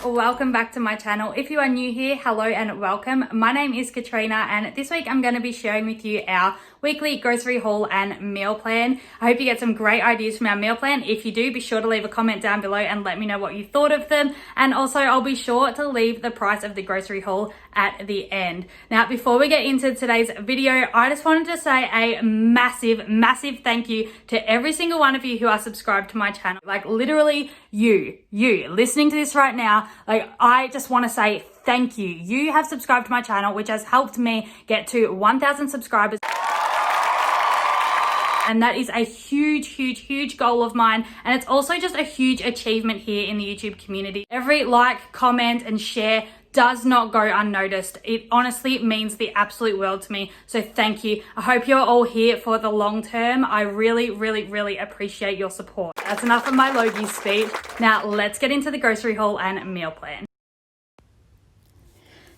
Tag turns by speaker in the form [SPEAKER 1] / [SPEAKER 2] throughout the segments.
[SPEAKER 1] welcome back to my channel. If you are new here, hello and welcome. My name is Katrina and this week I'm going to be sharing with you our weekly grocery haul and meal plan. I hope you get some great ideas from our meal plan. If you do, be sure to leave a comment down below and let me know what you thought of them. And also I'll be sure to leave the price of the grocery haul at the end. Now, before we get into today's video, I just wanted to say a massive thank you to every single one of you who are subscribed to my channel. Like literally you listening to this right now, like I just want to say thank you. You have subscribed to my channel, which has helped me get to 1,000 subscribers. And that is a huge goal of mine. And it's also just a huge achievement here in the YouTube community. Every like, comment, and share does not go unnoticed. It honestly means the absolute world to me. So thank you. I hope you're all here for the long term. I really appreciate your support. That's enough of my Logie speech. Now let's get into the grocery haul and meal plan.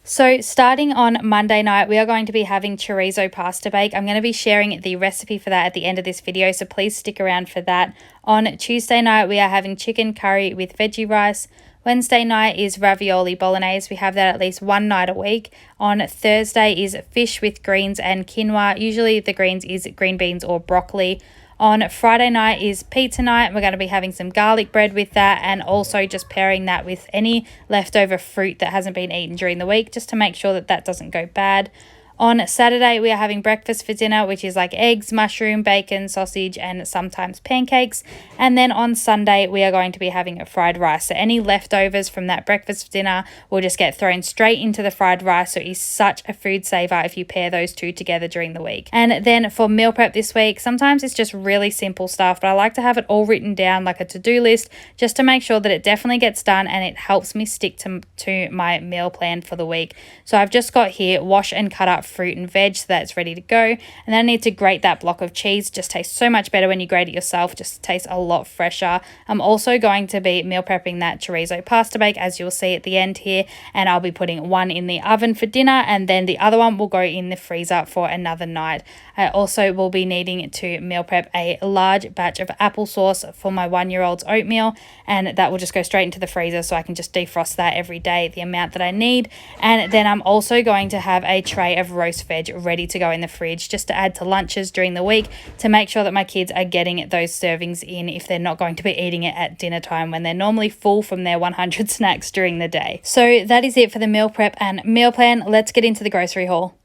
[SPEAKER 1] So starting on Monday night, we are going to be having chorizo pasta bake. I'm going to be sharing the recipe for that at the end of this video, so please stick around for that. On Tuesday night, we are having chicken curry with veggie rice. Wednesday night is ravioli bolognese. We have that at least one night a week. On Thursday is fish with greens and quinoa. Usually the greens is green beans or broccoli. On Friday night is pizza night. We're going to be having some garlic bread with that and also just pairing that with any leftover fruit that hasn't been eaten during the week just to make sure that that doesn't go bad. On Saturday, we are having breakfast for dinner, which is like eggs, mushroom, bacon, sausage, and sometimes pancakes. And then on Sunday, we are going to be having a fried rice. So any leftovers from that breakfast for dinner will just get thrown straight into the fried rice. So it is such a food saver if you pair those two together during the week. And then for meal prep this week, sometimes it's just really simple stuff, but I like to have it all written down like a to-do list just to make sure that it definitely gets done and it helps me stick to my meal plan for the week. So I've just got here wash and cut up fruit and veg so that's ready to go, and then I need to grate that block of cheese. Just tastes so much better when you grate it yourself, just tastes a lot fresher. I'm also going to be meal prepping that chorizo pasta bake, as you'll see at the end here, and I'll be putting one in the oven for dinner and then the other one will go in the freezer for another night. I also will be needing to meal prep a large batch of applesauce for my 1-year-old's oatmeal, and that will just go straight into the freezer so I can just defrost that every day, the amount that I need. And then I'm also going to have a tray of roast veg ready to go in the fridge just to add to lunches during the week to make sure that my kids are getting those servings in if they're not going to be eating it at dinner time when they're normally full from their 100 snacks during the day. So that is it for the meal prep and meal plan. Let's get into the grocery haul.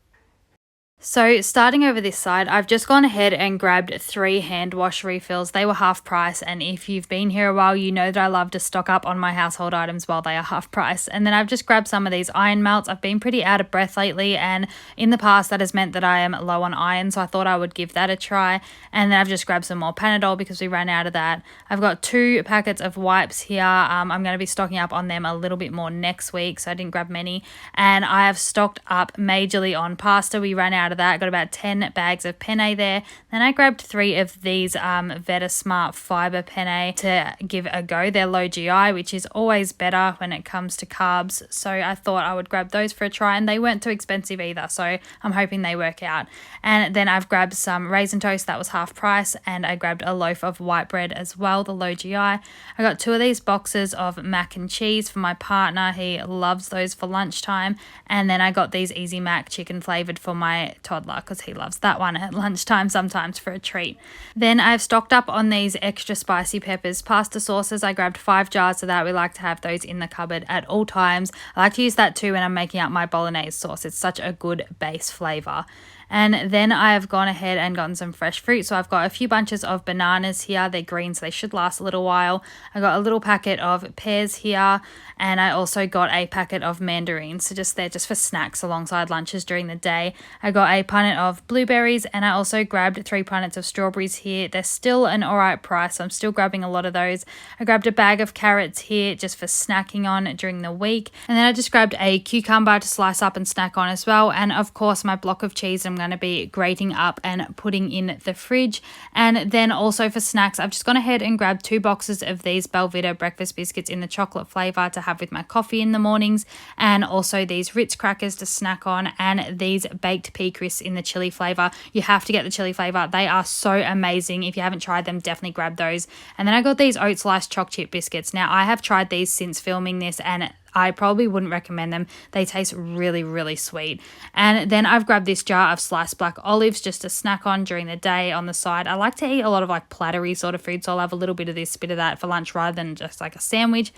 [SPEAKER 1] So starting over this side, I've just gone ahead and grabbed 3 hand wash refills. They were half price, and if you've been here a while, you know that I love to stock up on my household items while they are half price. And then I've just grabbed some of these iron melts. I've been pretty out of breath lately, and in the past that has meant that I am low on iron, so I thought I would give that a try. And then I've just grabbed some more Panadol because we ran out of that. I've got 2 packets of wipes here. I'm going to be stocking up on them a little bit more next week, so I didn't grab many. And I have stocked up majorly on pasta. We ran out of that. Got about 10 bags of penne there. Then I grabbed 3 of these Veta Smart Fiber penne to give a go. They're low GI, which is always better when it comes to carbs. So I thought I would grab those for a try, and they weren't too expensive either. So I'm hoping they work out. And then I've grabbed some raisin toast that was half price, and I grabbed a loaf of white bread as well, the low GI. I got 2 of these boxes of mac and cheese for my partner. He loves those for lunchtime. And then I got these Easy Mac chicken flavored for my toddler, because he loves that one at lunchtime sometimes for a treat. Then I've stocked up on these extra spicy peppers pasta sauces. I grabbed 5 jars of that. We like to have those in the cupboard at all times. I like to use that too when I'm making up my bolognese sauce. It's such a good base flavor. And then I have gone ahead and gotten some fresh fruit. So I've got a few bunches of bananas here. They're green, so they should last a little while. I got a little packet of pears here, and I also got a packet of mandarins. So they're just for snacks alongside lunches during the day. I got a punnet of blueberries, and I also grabbed 3 punnets of strawberries here. They're still an alright price, so I'm still grabbing a lot of those. I grabbed a bag of carrots here just for snacking on during the week. And then I just grabbed a cucumber to slice up and snack on as well. And of course my block of cheese I'm going to be grating up and putting in the fridge. And then also for snacks, I've just gone ahead and grabbed 2 boxes of these Belvita breakfast biscuits in the chocolate flavour to have with my coffee in the mornings, and also these Ritz crackers to snack on, and these baked pea crisps in the chili flavour. You have to get the chili flavour. They are so amazing. If you haven't tried them, definitely grab those. And then I got these oat sliced choc chip biscuits. Now I have tried these since filming this, and I probably wouldn't recommend them. They taste really, really sweet. And then I've grabbed this jar of sliced black olives just to snack on during the day on the side. I like to eat a lot of like plattery sort of food, so I'll have a little bit of this, bit of that for lunch rather than just like a sandwich.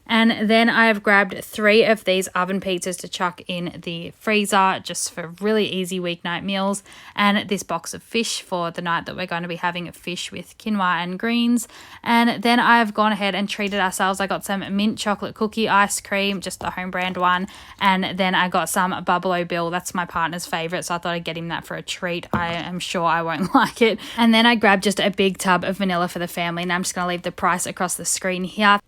[SPEAKER 1] And then I have grabbed 3 of these oven pizzas to chuck in the freezer just for really easy weeknight meals, and this box of fish for the night that we're going to be having fish with quinoa and greens. And then I have gone ahead and treated ourselves. I got some mint chocolate cookie ice cream, just the home brand one, and then I got some Buffalo Bill. That's my partner's favorite, so I thought I'd get him that for a treat. I am sure I won't like it. And then I grabbed just a big tub of vanilla for the family, and I'm just going to leave the price across the screen here.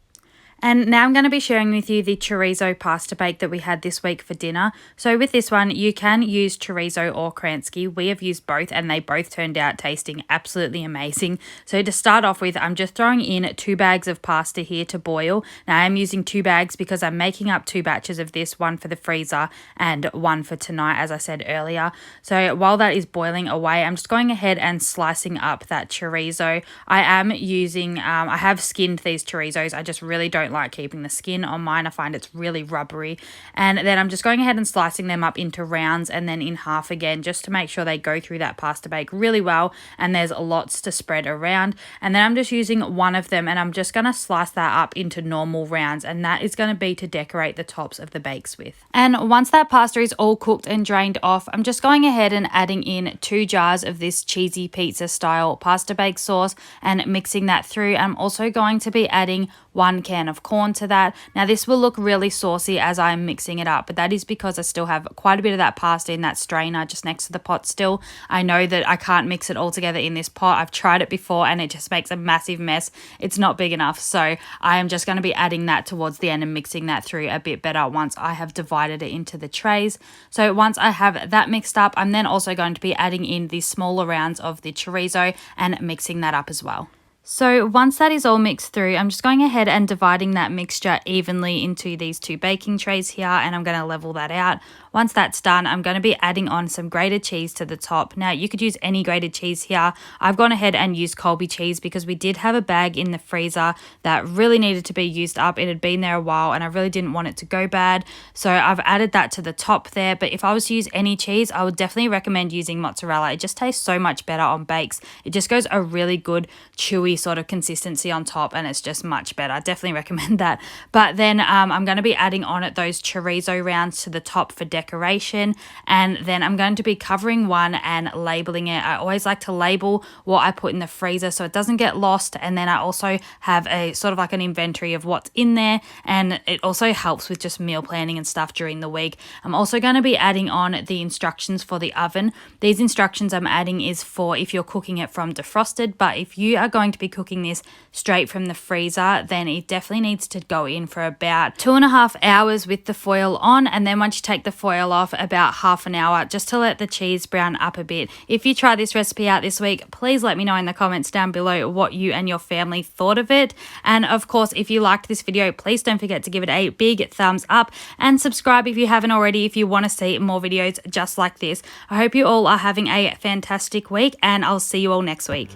[SPEAKER 1] And now I'm going to be sharing with you the chorizo pasta bake that we had this week for dinner. So with this one, you can use chorizo or Kransky. We have used both and they both turned out tasting absolutely amazing. So to start off with, I'm just throwing in 2 bags of pasta here to boil. Now I'm using 2 bags because I'm making up 2 batches of this, one for the freezer and one for tonight, as I said earlier. So while that is boiling away, I'm just going ahead and slicing up that chorizo. I am using, I have skinned these chorizos. I just really don't like keeping the skin on mine. I find it's really rubbery. And then I'm just going ahead and slicing them up into rounds and then in half again, just to make sure they go through that pasta bake really well and there's lots to spread around. And then I'm just using one of them and I'm just going to slice that up into normal rounds, and that is going to be to decorate the tops of the bakes with. And once that pasta is all cooked and drained off, I'm just going ahead and adding in 2 jars of this cheesy pizza style pasta bake sauce and mixing that through. I'm also going to be adding 1 can of corn to that. Now this will look really saucy as I'm mixing it up, but that is because I still have quite a bit of that pasta in that strainer just next to the pot still. I know that I can't mix it all together in this pot. I've tried it before and it just makes a massive mess. It's not big enough, so I am just going to be adding that towards the end and mixing that through a bit better once I have divided it into the trays. So once I have that mixed up, I'm then also going to be adding in the smaller rounds of the chorizo and mixing that up as well. So once that is all mixed through, I'm just going ahead and dividing that mixture evenly into these 2 baking trays here, and I'm going to level that out. Once that's done, I'm going to be adding on some grated cheese to the top. Now, you could use any grated cheese here. I've gone ahead and used Colby cheese because we did have a bag in the freezer that really needed to be used up. It had been there a while and I really didn't want it to go bad. So I've added that to the top there. But if I was to use any cheese, I would definitely recommend using mozzarella. It just tastes so much better on bakes. It just goes a really good chewy sort of consistency on top and it's just much better. I definitely recommend that. But then I'm going to be adding on it those chorizo rounds to the top for decoration, and then I'm going to be covering one and labeling it. I always like to label what I put in the freezer so it doesn't get lost, and then I also have a sort of like an inventory of what's in there, and it also helps with just meal planning and stuff during the week. I'm also going to be adding on the instructions for the oven. These instructions I'm adding is for if you're cooking it from defrosted, but if you are going to be cooking this straight from the freezer, then it definitely needs to go in for about 2.5 hours with the foil on, and then once you take the foil off, about half an hour just to let the cheese brown up a bit. If you try this recipe out this week, please let me know in the comments down below what you and your family thought of it. And of course, if you liked this video, please don't forget to give it a big thumbs up and subscribe if you haven't already if you want to see more videos just like this. I hope you all are having a fantastic week and I'll see you all next week.